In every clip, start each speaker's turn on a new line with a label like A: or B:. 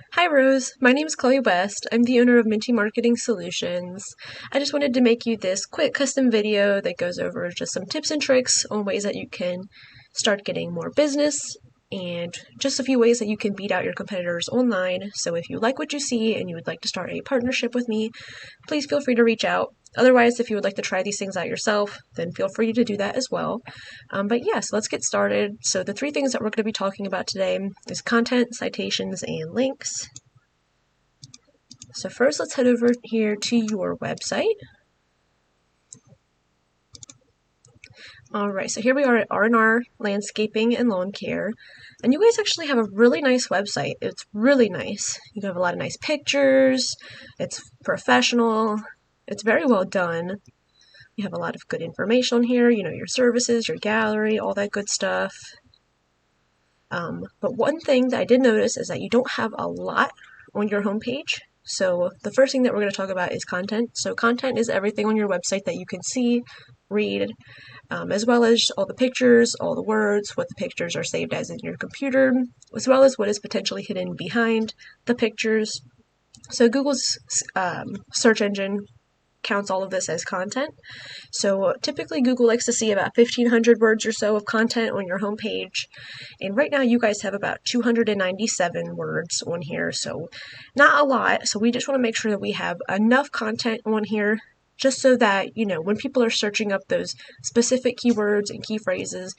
A: Hi Rose, my name is Chloe West. I'm the owner of Minty Marketing Solutions. I just wanted to make you this quick custom video that goes over just some tips and tricks on ways that you can start getting more business and just a few ways that you can beat out your competitors online. So if you like what you see and you would like to start a partnership with me, please feel free to reach out. Otherwise, if you would like to try these things out yourself, then feel free to do that as well. But yes, let's get started. So the three things that we're going to be talking about today is content, citations, and links. So first, let's head over here to your website. Alright, so here we are at R&R Landscaping and Lawn Care, and you guys actually have a really nice website. It's really nice. You have a lot of nice pictures, it's professional, it's very well done. You have a lot of good information on here, you know, your services, your gallery, all that good stuff. But one thing that I did notice is that you don't have a lot on your homepage. So the first thing that we're going to talk about is content. So content is everything on your website that you can see, read, as well as all the pictures, all the words, what the pictures are saved as in your computer, as well as what is potentially hidden behind the pictures. So Google's search engine counts all of this as content. So typically Google likes to see about 1,500 words or so of content on your homepage. And right now you guys have about 297 words on here, so not a lot. So we just want to make sure that we have enough content on here just so that, you know, when people are searching up those specific keywords and key phrases,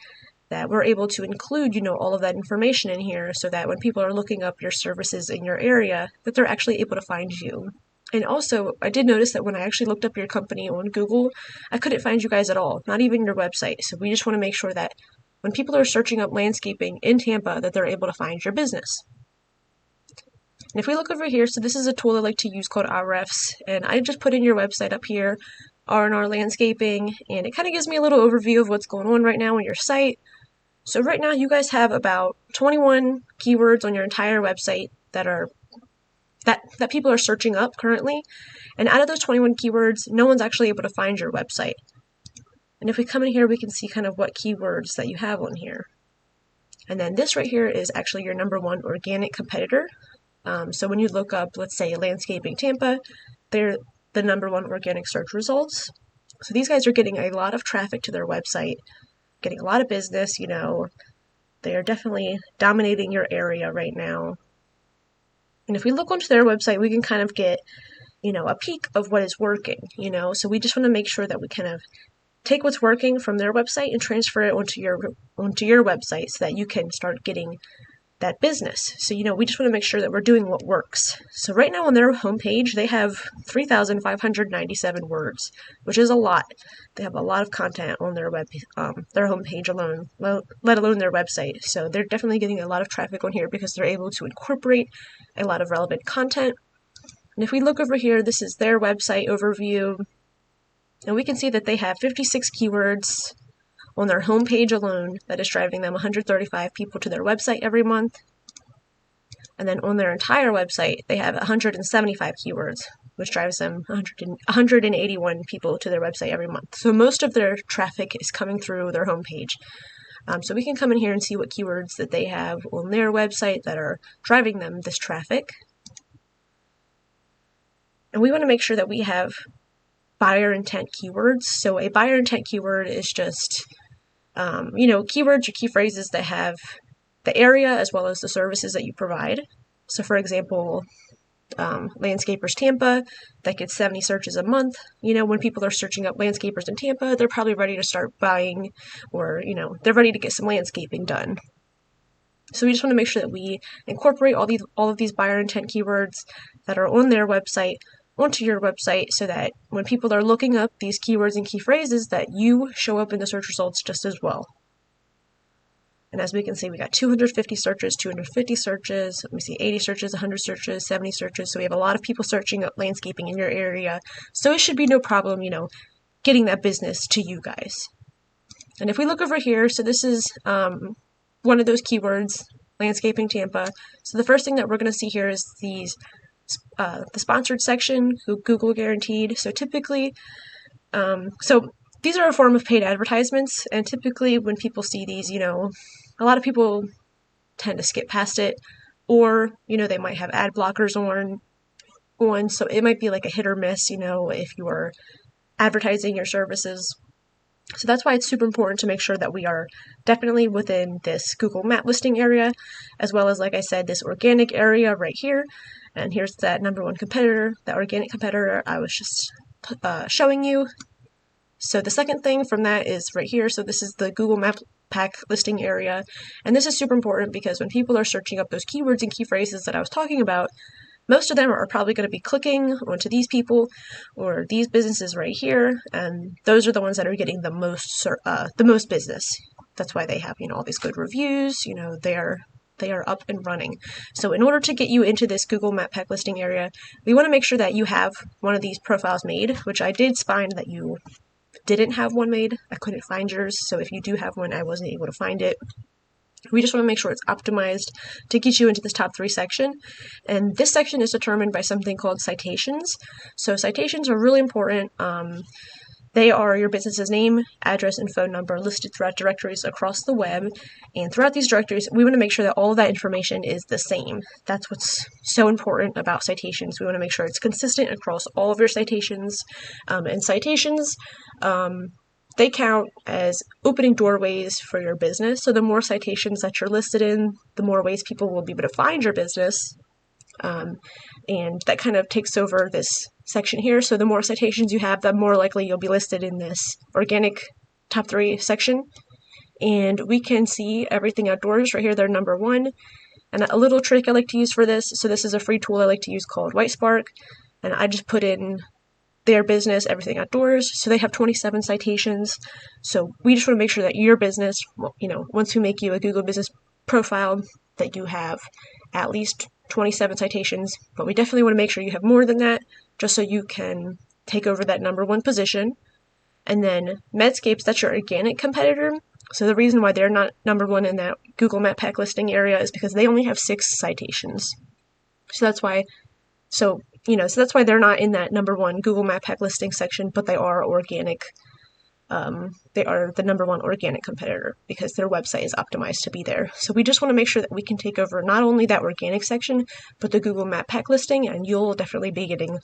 A: that we're able to include, you know, all of that information in here so that when people are looking up your services in your area, that they're actually able to find you. And also, I did notice that when I actually looked up your company on Google, I couldn't find you guys at all, not even your website. So we just want to make sure that when people are searching up landscaping in Tampa, that they're able to find your business. And if we look over here, so this is a tool I like to use called Ahrefs, and I just put in your website up here, R&R Landscaping, and it kind of gives me a little overview of what's going on right now on your site. So right now you guys have about 21 keywords on your entire website that people are searching up currently. And out of those 21 keywords, no one's actually able to find your website. And if we come in here, we can see kind of what keywords that you have on here. And then this right here is actually your number one organic competitor. So when you look up, let's say, Landscaping Tampa, they're the number one organic search results. So these guys are getting a lot of traffic to their website, getting a lot of business, you know. They are definitely dominating your area right now. And if we look onto their website, we can kind of get, you know, a peek of what is working, you know. So we just want to make sure that we kind of take what's working from their website and transfer it onto your website so that you can start getting that business. So, you know, we just want to make sure that we're doing what works. So right now on their homepage, they have 3,597 words, which is a lot. They have a lot of content on their homepage alone, let alone their website. So they're definitely getting a lot of traffic on here because they're able to incorporate a lot of relevant content. And if we look over here, this is their website overview, and we can see that they have 56 keywords on their homepage alone that is driving them 135 people to their website every month. And then on their entire website, they have 175 keywords, which drives them 181 people to their website every month. So most of their traffic is coming through their homepage. So we can come in here and see what keywords that they have on their website that are driving them this traffic. And we want to make sure that we have buyer intent keywords. So a buyer intent keyword is just you know, keywords or key phrases that have the area as well as the services that you provide. So for example, Landscapers Tampa, that gets 70 searches a month. You know, when people are searching up landscapers in Tampa, they're probably ready to start buying, or, you know, they're ready to get some landscaping done. So we just want to make sure that we incorporate all of these buyer intent keywords that are on their website onto your website so that when people are looking up these keywords and key phrases that you show up in the search results just as well. And as we can see, we got 250 searches, 250 searches, let me see, 80 searches, 100 searches, 70 searches. So we have a lot of people searching up landscaping in your area. So it should be no problem, you know, getting that business to you guys. And if we look over here, so this is one of those keywords, Landscaping Tampa. So the first thing that we're going to see here is the sponsored section, Google guaranteed. So typically, so these are a form of paid advertisements, and typically when people see these, you know, a lot of people tend to skip past it. or, they might have ad blockers on, so it might be like a hit or miss, if you are advertising your services. So that's why it's super important to make sure that we are definitely within this Google Map listing area, as well as, like I said, this organic area right here. And here's that number one competitor, that organic competitor I was just showing you. So the second thing from that is right here. So this is the Google Map Pack listing area. And this is super important because when people are searching up those keywords and key phrases that I was talking about, most of them are probably going to be clicking onto these people or these businesses right here, and those are the ones that are getting the most business. That's why they have, all these good reviews. They are up and running. So in order to get you into this Google Map Pack listing area, we want to make sure that you have one of these profiles made, which I did find that you didn't have one made. I couldn't find yours, so if you do have one, I wasn't able to find it. We just want to make sure it's optimized to get you into this top 3 section. And this section is determined by something called citations. So citations are really important. They are your business's name, address, and phone number listed throughout directories across the web. And throughout these directories, we want to make sure that all of that information is the same. That's what's so important about citations. We want to make sure it's consistent across all of your citations. And citations, they count as opening doorways for your business. So the more citations that you're listed in, the more ways people will be able to find your business. And that kind of takes over this section here. So the more citations you have, the more likely you'll be listed in this organic top 3 section. And we can see everything outdoors right here. They're number 1. And a little trick I like to use for this. So this is a free tool I like to use called Whitespark. And I just put in their business, everything outdoors. So they have 27 citations. So we just want to make sure that your business, once we make you a Google business profile, that you have at least 27 citations, but we definitely want to make sure you have more than that, just so you can take over that number 1 position. And then Medscapes, that's your organic competitor. So the reason why they're not number 1 in that Google Map Pack listing area is because they only have 6 citations. So that's why they're not in that number 1 Google Map Pack listing section, but they are organic. They are the number 1 organic competitor because their website is optimized to be there. So we just want to make sure that we can take over not only that organic section, but the Google Map Pack listing, and you'll definitely be getting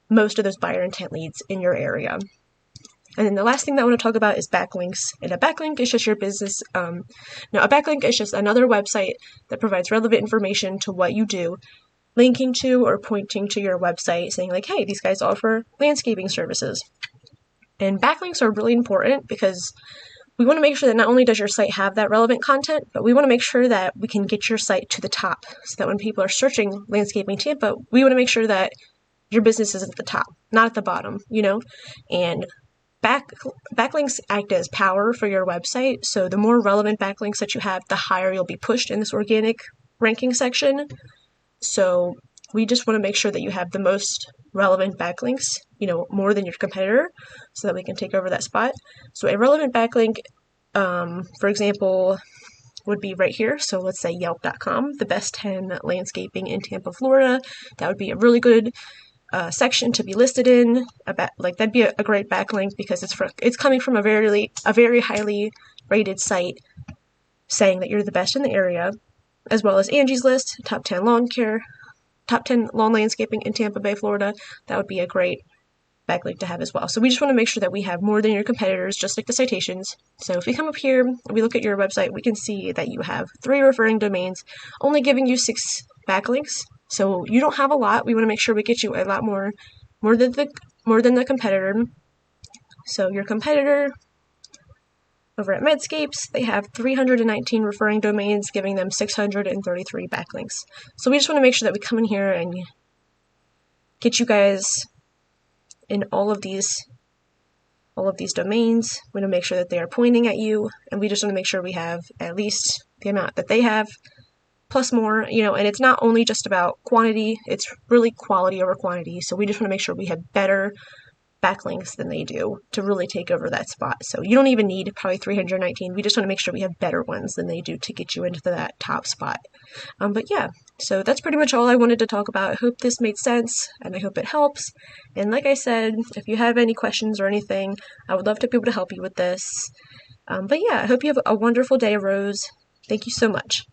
A: most of those buyer intent leads in your area. And then the last thing that I want to talk about is backlinks. And a backlink is just your business. A backlink is just another website that provides relevant information to what you do, linking to or pointing to your website, saying like, hey, these guys offer landscaping services. And backlinks are really important because we want to make sure that not only does your site have that relevant content, but we want to make sure that we can get your site to the top so that when people are searching landscaping Tampa, we want to make sure that your business is at the top, not at the bottom, And backlinks act as power for your website. So the more relevant backlinks that you have, the higher you'll be pushed in this organic ranking section. So we just want to make sure that you have the most relevant backlinks, more than your competitor, so that we can take over that spot. So a relevant backlink, for example, would be right here. So let's say Yelp.com, the best 10 landscaping in Tampa, Florida. That would be a really good section to be listed in. That'd be a great backlink because it's coming from a very highly rated site saying that you're the best in the area, as well as Angie's List, top 10 Lawncare, top 10 lawn landscaping in Tampa Bay, Florida. That would be a great backlink to have as well. So we just want to make sure that we have more than your competitors, just like the citations. So if we come up here and we look at your website, we can see that you have 3 referring domains, only giving you 6 backlinks. So you don't have a lot. We want to make sure we get you a lot more than the competitor. So your competitor over at Medscapes, they have 319 referring domains, giving them 633 backlinks. So we just want to make sure that we come in here and get you guys in all of these domains. We want to make sure that they are pointing at you, and we just want to make sure we have at least the amount that they have, plus more, and it's not only just about quantity, it's really quality over quantity. So we just want to make sure we have better backlinks than they do to really take over that spot. So you don't even need probably 319. We just want to make sure we have better ones than they do to get you into that top spot. But yeah, so that's pretty much all I wanted to talk about. I hope this made sense and I hope it helps. And like I said, if you have any questions or anything, I would love to be able to help you with this. But yeah, I hope you have a wonderful day, Rose. Thank you so much.